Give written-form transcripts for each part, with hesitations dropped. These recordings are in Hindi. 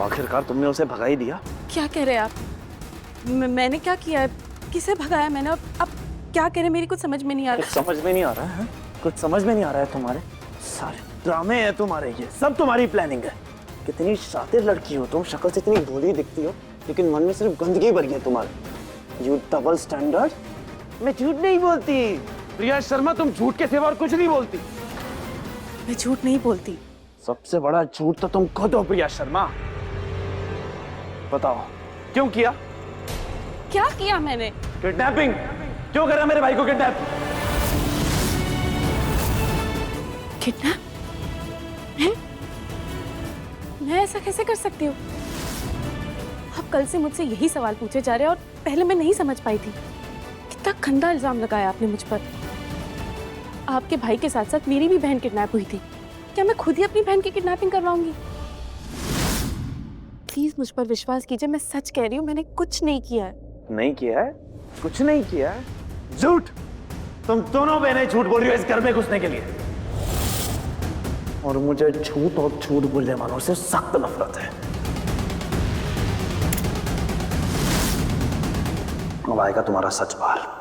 आखिरकार तुमने उसे भगा ही दिया। क्या कह रहे हैं आप? मैंने क्या किया है? किसे भगाया मैंने? अब क्या कह रहे हैं? मेरी कुछ समझ में नहीं आ कुछ रहा। समझ में नहीं आ रहा है? कुछ समझ में नहीं आ रहा है तुम्हारे? सारे ड्रामे हैं तुम्हारे, ये सब तुम्हारी प्लानिंग है। कितनी शातिर लड़की हो तुम, शक्ल से इतनी भोली दिखती हो, लेकिन मन में सिर्फ गंदगी भरी है तुम्हारे। U double standard. मैं झूठ नहीं बोलती प्रिया शर्मा, तुम झूठ के सिवा और कुछ नहीं बोलती। मैं झूठ नहीं बोलती। सबसे बड़ा झूठ तो तुम खुद हो प्रिया शर्मा। बताओ क्यों किया? क्या किया मैंने? किडनैपिंग क्यों करा मेरे भाई को? किडनैप? किडनैप? मैं ऐसा कैसे कर सकती हूँ? आप कल से मुझसे यही सवाल पूछे जा रहे हैं और पहले मैं नहीं समझ पाई थी। कितना गंदा इल्जाम लगाया आपने मुझ पर। आपके भाई के साथ साथ मेरी भी बहन किडनैप हुई थी। क्या मैं खुद ही अपनी बहन की किडनैपिंग करवाऊंगी? प्लीज मुझ पर विश्वास कीजिए, मैं सच कह रही हूँ, मैंने कुछ नहीं किया है। नहीं किया है? कुछ नहीं किया है? झूठ! तुम दोनों बहनें झूठ बोल रही हो इस घर में घुसने के लिए। और मुझे झूठ और झूठ बोलने वालों से सख्त नफरत है। अब आएगा तुम्हारा सच बाहर।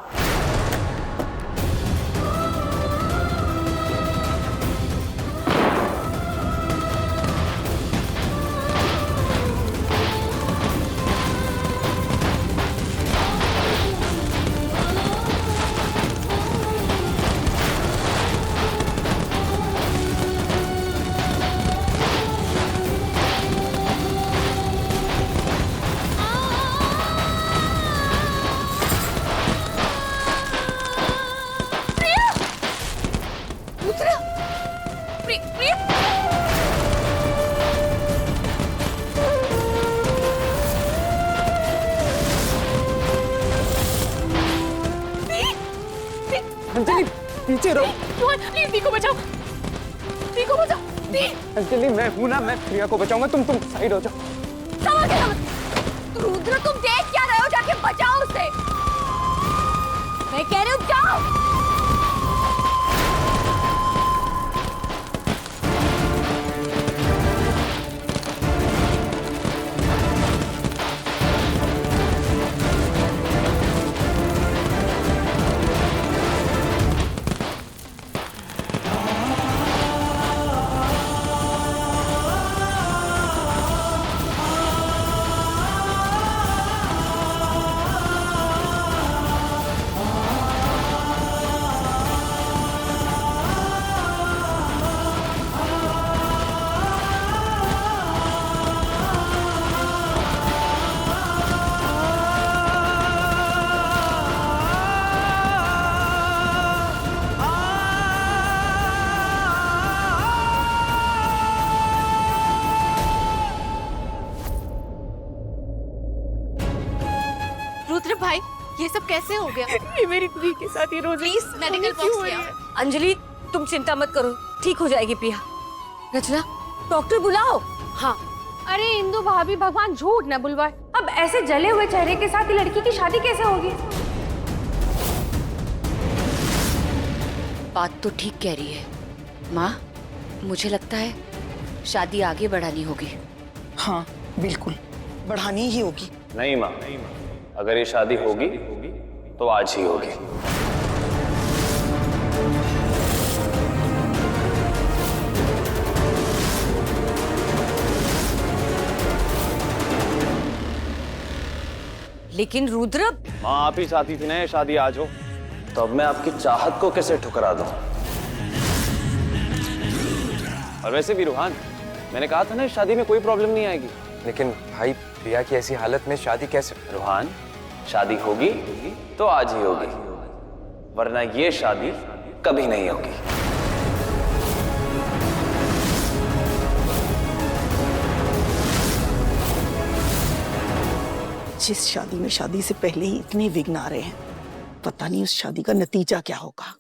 अंजलि पीछे रहो। प्लीज दी को बचाओ, दी को बचाओ। दी, अंजलि मैं हूं ना, मैं प्रिया को बचाऊंगा। तुम साइड हो जाओ। रुद्र तुम देख क्या रहे हो? जाके बचाओ उसे। मैं कह रही हूँ जाओ। रुद्र भाई, ये सब कैसे हो गया? ये मेरी दी के साथ ही रोज प्लीज मेडिकल बॉक्स ले आओ। अंजलि तुम चिंता मत करो, ठीक हो जाएगी प्रिया। रचना डॉक्टर बुलाओ। हाँ। अरे इंदु भाभी, भगवान झूठ न बुलवाए। अब ऐसे जले हुए चेहरे के साथ ही लड़की की शादी कैसे होगी? बात तो ठीक कह रही है माँ, मुझे लगता है शादी आगे बढ़ानी होगी। हाँ बिल्कुल, बढ़ानी ही होगी। नहीं माँ, अगर ये शादी होगी तो आज ही होगी। लेकिन रुद्र, माँ आप ही चाहती थी ना ये शादी आज हो, तो अब मैं आपकी चाहत को कैसे ठुकरा दूं? और वैसे भी रूहान, मैंने कहा था ना इस शादी में कोई प्रॉब्लम नहीं आएगी। लेकिन भाई प्रिया की ऐसी हालत में शादी कैसे? रूहान, शादी होगी तो आज ही होगी, वरना ये शादी कभी नहीं होगी। जिस शादी में शादी से पहले ही इतने विघ्न आ रहे हैं, पता नहीं उस शादी का नतीजा क्या होगा।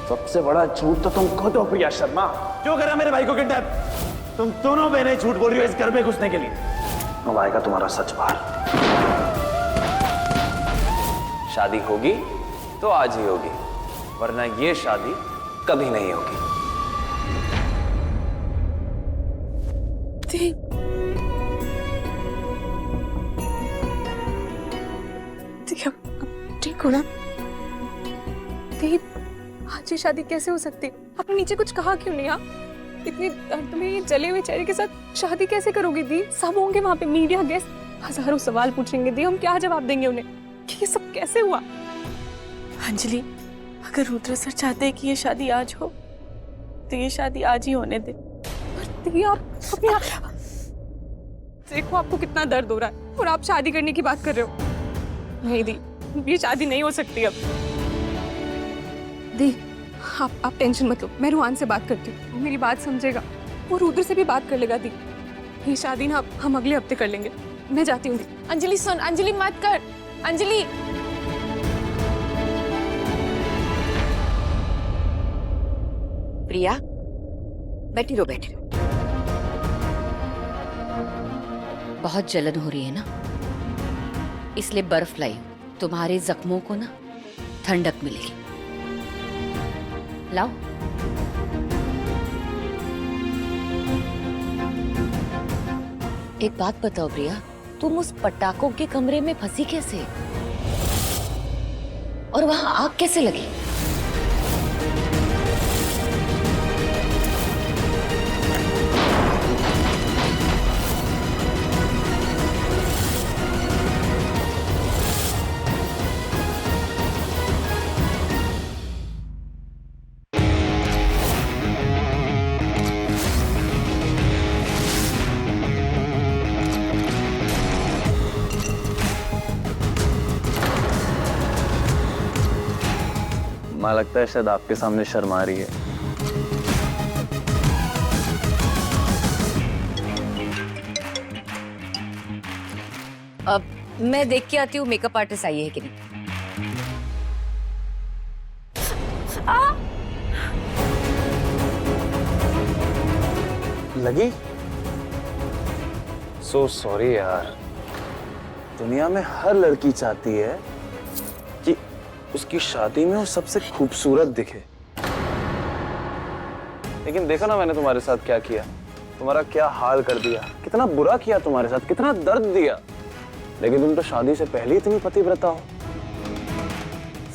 सबसे बड़ा झूठ तो तुम खुद हो प्रिया शर्मा। क्यों करा मेरे भाई को किडनैप? तुम दोनों बहनें झूठ बोल रही हो इस घर में घुसने के लिए। अब आएगा तुम्हारा सच बाहर। शादी होगी तो आज ही होगी, वरना ये शादी कभी नहीं होगी। ठीक हो ना? आज ये शादी कैसे हो सकती? आपने नीचे कुछ कहा क्यों नहीं? इतनी दर्द में ये जले हुए चेहरे के साथ शादी कैसे करोगी दी? सब होंगे वहां पे, मीडिया, गेस्ट, हजारों सवाल पूछेंगे दी, हम क्या जवाब देंगे उन्हें कि ये सब कैसे हुआ? अंजलि, अगर रुद्र सर चाहते हैं कि ये शादी आज हो तो ये शादी आज ही होने दे। पर दी, आप अपने आप देखो, आपको कितना दर्द हो रहा है और आप शादी करने की बात कर रहे हो। नहीं दी, ये शादी नहीं हो सकती अब। दी, आप टेंशन मत लो, मैं रुहान से बात करती हूँ, मेरी बात समझेगा, वो रुद्र से भी बात कर लेगा। दी, ये शादी ना हम अगले हफ्ते कर लेंगे, मैं जाती हूँ। दी, अंजलि सुन, अंजलि मत कर, अंजलि। प्रिया, बैठी रहो, बैठी रहो। बहुत जलन हो रही है ना, इसलिए बर्फ लाई हूं। तुम्हारे जख्मों को ना ठंडक मिलेगी। लाओ। एक बात बताओ प्रिया, तुम उस पटाखों के कमरे में फंसी कैसे और वहां आग कैसे लगी? मुझे लगता है शायद आपके सामने शर्मा रही है। अब मैं देख के आती हूँ मेकअप आर्टिस्ट आई है कि नहीं। लगी? सो सॉरी यार। दुनिया में हर लड़की चाहती है कि उसकी शादी में वो सबसे खूबसूरत दिखे, लेकिन देखो ना मैंने तुम्हारे साथ क्या किया, तुम्हारा क्या हाल कर दिया, कितना बुरा किया तुम्हारे साथ, कितना दर्द दिया। लेकिन तुम तो शादी से पहले ही इतनी पतिव्रता हो।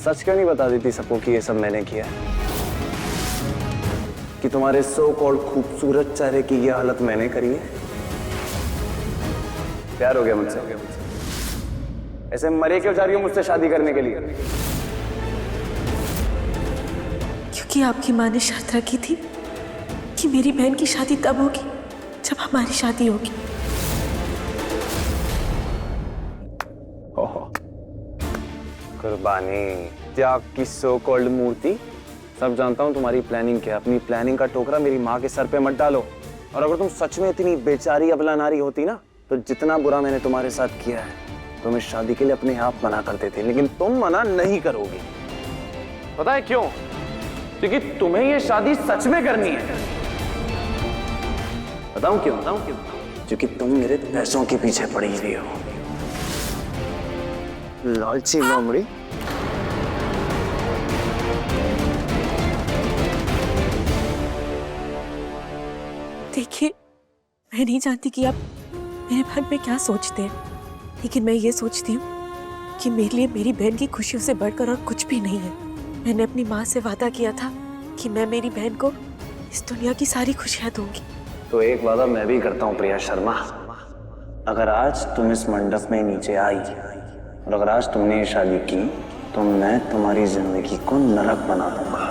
सच क्यों नहीं बता देती सबको कि ये सब मैंने किया है, कि तुम्हारे सो कॉल्ड खूबसूरत चेहरे की ये हालत मैंने करी है। प्यार हो गया मुझसे? ऐसे मरे क्यों जा रही हो मुझसे शादी करने के लिए? क्योंकि आपकी माँ ने शर्त रखी थी कि मेरी बहन की शादी तब होगी जब हमारी शादी होगी। ओहो, कुर्बानी, त्याग की सो कॉल्ड मूर्ति। सब जानता हूँ तुम्हारी प्लानिंग क्या है। अपनी प्लानिंग का टोकरा मेरी माँ के सर पे मत डालो। और अगर तुम सच में इतनी बेचारी अबला नारी होती ना, तो जितना बुरा मैंने तुम्हारे साथ किया है तुम इस शादी के लिए अपने आप मना करते थे, लेकिन तुम मना नहीं करोगी। पता है क्यों? क्योंकि तुम्हें ये शादी सच में करनी है। बताऊं क्यों? क्योंकि तुम मेरे पैसों के पीछे पड़ी हुई हो, लालची लोमड़ी। देखिए, मैं नहीं जानती कि आप मेरे मन में क्या सोचते हैं, लेकिन मैं ये सोचती हूँ कि मेरे लिए मेरी बहन की खुशियों से बढ़कर और कुछ भी नहीं है। मैंने अपनी माँ से वादा किया था कि मैं मेरी बहन को इस दुनिया की सारी खुशियाँ दूंगी। तो एक वादा मैं भी करता हूँ प्रिया शर्मा। अगर आज तुम इस मंडप में नीचे आई और अगर आज तुमने ये शादी की तो मैं तुम्हारी जिंदगी को नरक बना दूंगा।